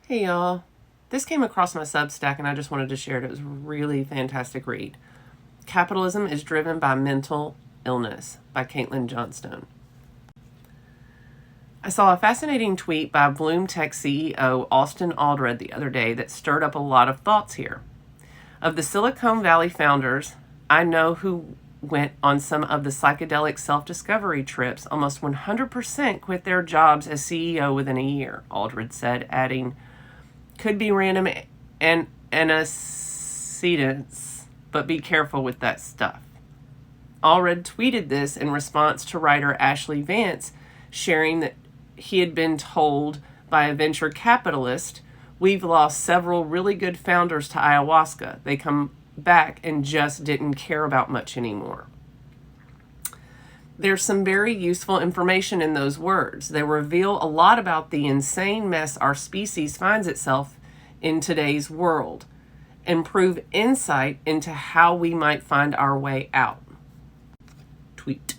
Hey y'all, this came across my Substack and I just wanted to share it. It was a really fantastic read. Capitalism is Driven by Mental Illness by Caitlin Johnstone. I saw a fascinating tweet by Bloom Tech CEO Austin Aldred the other day that stirred up a lot of thoughts here. Of the Silicon Valley founders, I know who went on some of the psychedelic self-discovery trips, almost 100% quit their jobs as CEO within a year, Aldred said, adding, could be random and antecedents, but be careful with that stuff. Aldred tweeted this in response to writer Ashley Vance sharing that he had been told by a venture capitalist, we've lost several really good founders to ayahuasca. They come back and just didn't care about much anymore. There's some very useful information in those words. They reveal a lot about the insane mess our species finds itself in today's world and prove insight into how we might find our way out. Tweet.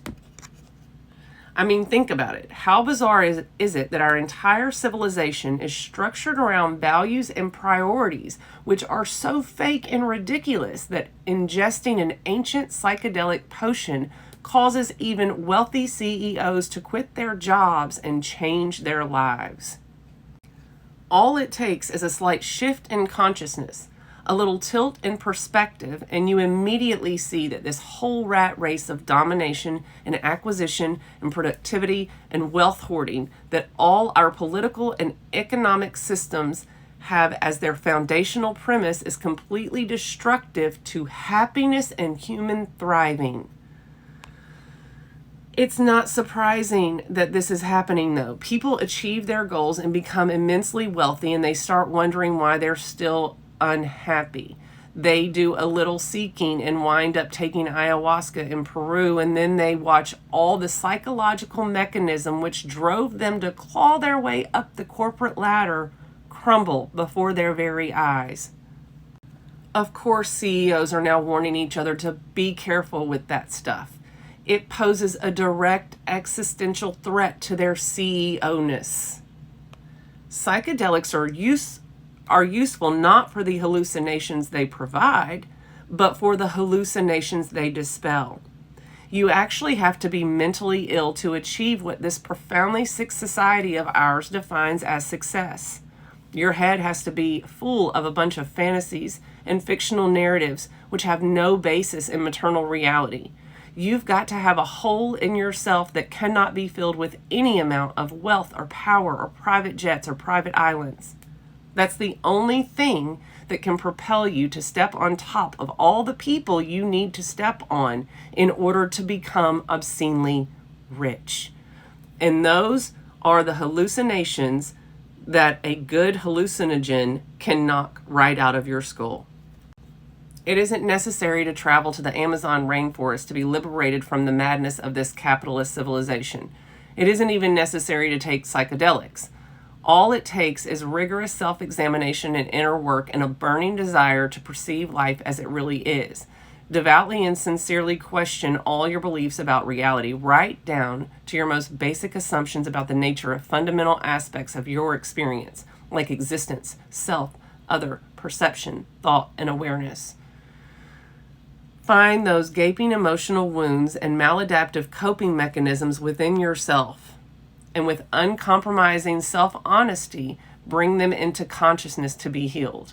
I mean, think about it. How bizarre is it that our entire civilization is structured around values and priorities, which are so fake and ridiculous that ingesting an ancient psychedelic potion causes even wealthy CEOs to quit their jobs and change their lives. All it takes is a slight shift in consciousness, a little tilt in perspective, and you immediately see that this whole rat race of domination and acquisition and productivity and wealth hoarding that all our political and economic systems have as their foundational premise is completely destructive to happiness and human thriving. It's not surprising that this is happening, though. People achieve their goals and become immensely wealthy, and they start wondering why they're still unhappy. They do a little seeking and wind up taking ayahuasca in Peru, and then they watch all the psychological mechanism which drove them to claw their way up the corporate ladder crumble before their very eyes. Of course, CEOs are now warning each other to be careful with that stuff. It poses a direct existential threat to their CEO-ness. Psychedelics are useful not for the hallucinations they provide, but for the hallucinations they dispel. You actually have to be mentally ill to achieve what this profoundly sick society of ours defines as success. Your head has to be full of a bunch of fantasies and fictional narratives which have no basis in maternal reality. You've got to have a hole in yourself that cannot be filled with any amount of wealth or power or private jets or private islands. That's the only thing that can propel you to step on top of all the people you need to step on in order to become obscenely rich. And those are the hallucinations that a good hallucinogen can knock right out of your skull. It isn't necessary to travel to the Amazon rainforest to be liberated from the madness of this capitalist civilization. It isn't even necessary to take psychedelics. All it takes is rigorous self-examination and inner work and a burning desire to perceive life as it really is. Devoutly and sincerely question all your beliefs about reality, right down to your most basic assumptions about the nature of fundamental aspects of your experience, like existence, self, other, perception, thought, and awareness. Find those gaping emotional wounds and maladaptive coping mechanisms within yourself, and with uncompromising self-honesty, bring them into consciousness to be healed.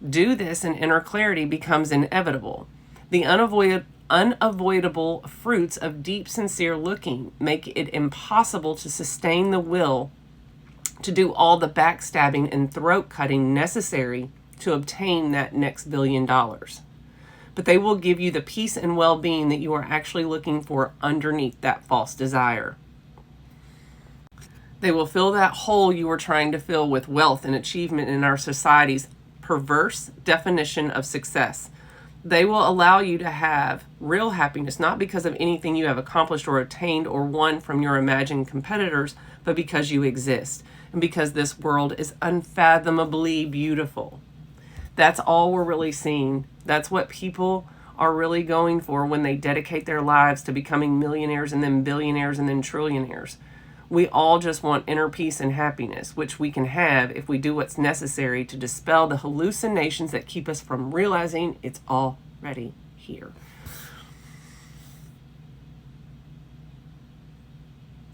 Do this and inner clarity becomes inevitable. The unavoidable fruits of deep, sincere looking make it impossible to sustain the will to do all the backstabbing and throat cutting necessary to obtain that next $1 billion. But they will give you the peace and well-being that you are actually looking for underneath that false desire. They will fill that hole you are trying to fill with wealth and achievement in our society's perverse definition of success. They will allow you to have real happiness, not because of anything you have accomplished or attained or won from your imagined competitors, but because you exist and because this world is unfathomably beautiful. That's all we're really seeing. That's what people are really going for when they dedicate their lives to becoming millionaires and then billionaires and then trillionaires. We all just want inner peace and happiness, which we can have if we do what's necessary to dispel the hallucinations that keep us from realizing it's already here.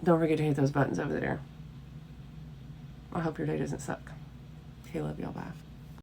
Don't forget to hit those buttons over there. I hope your day doesn't suck. Okay, love y'all. Bye.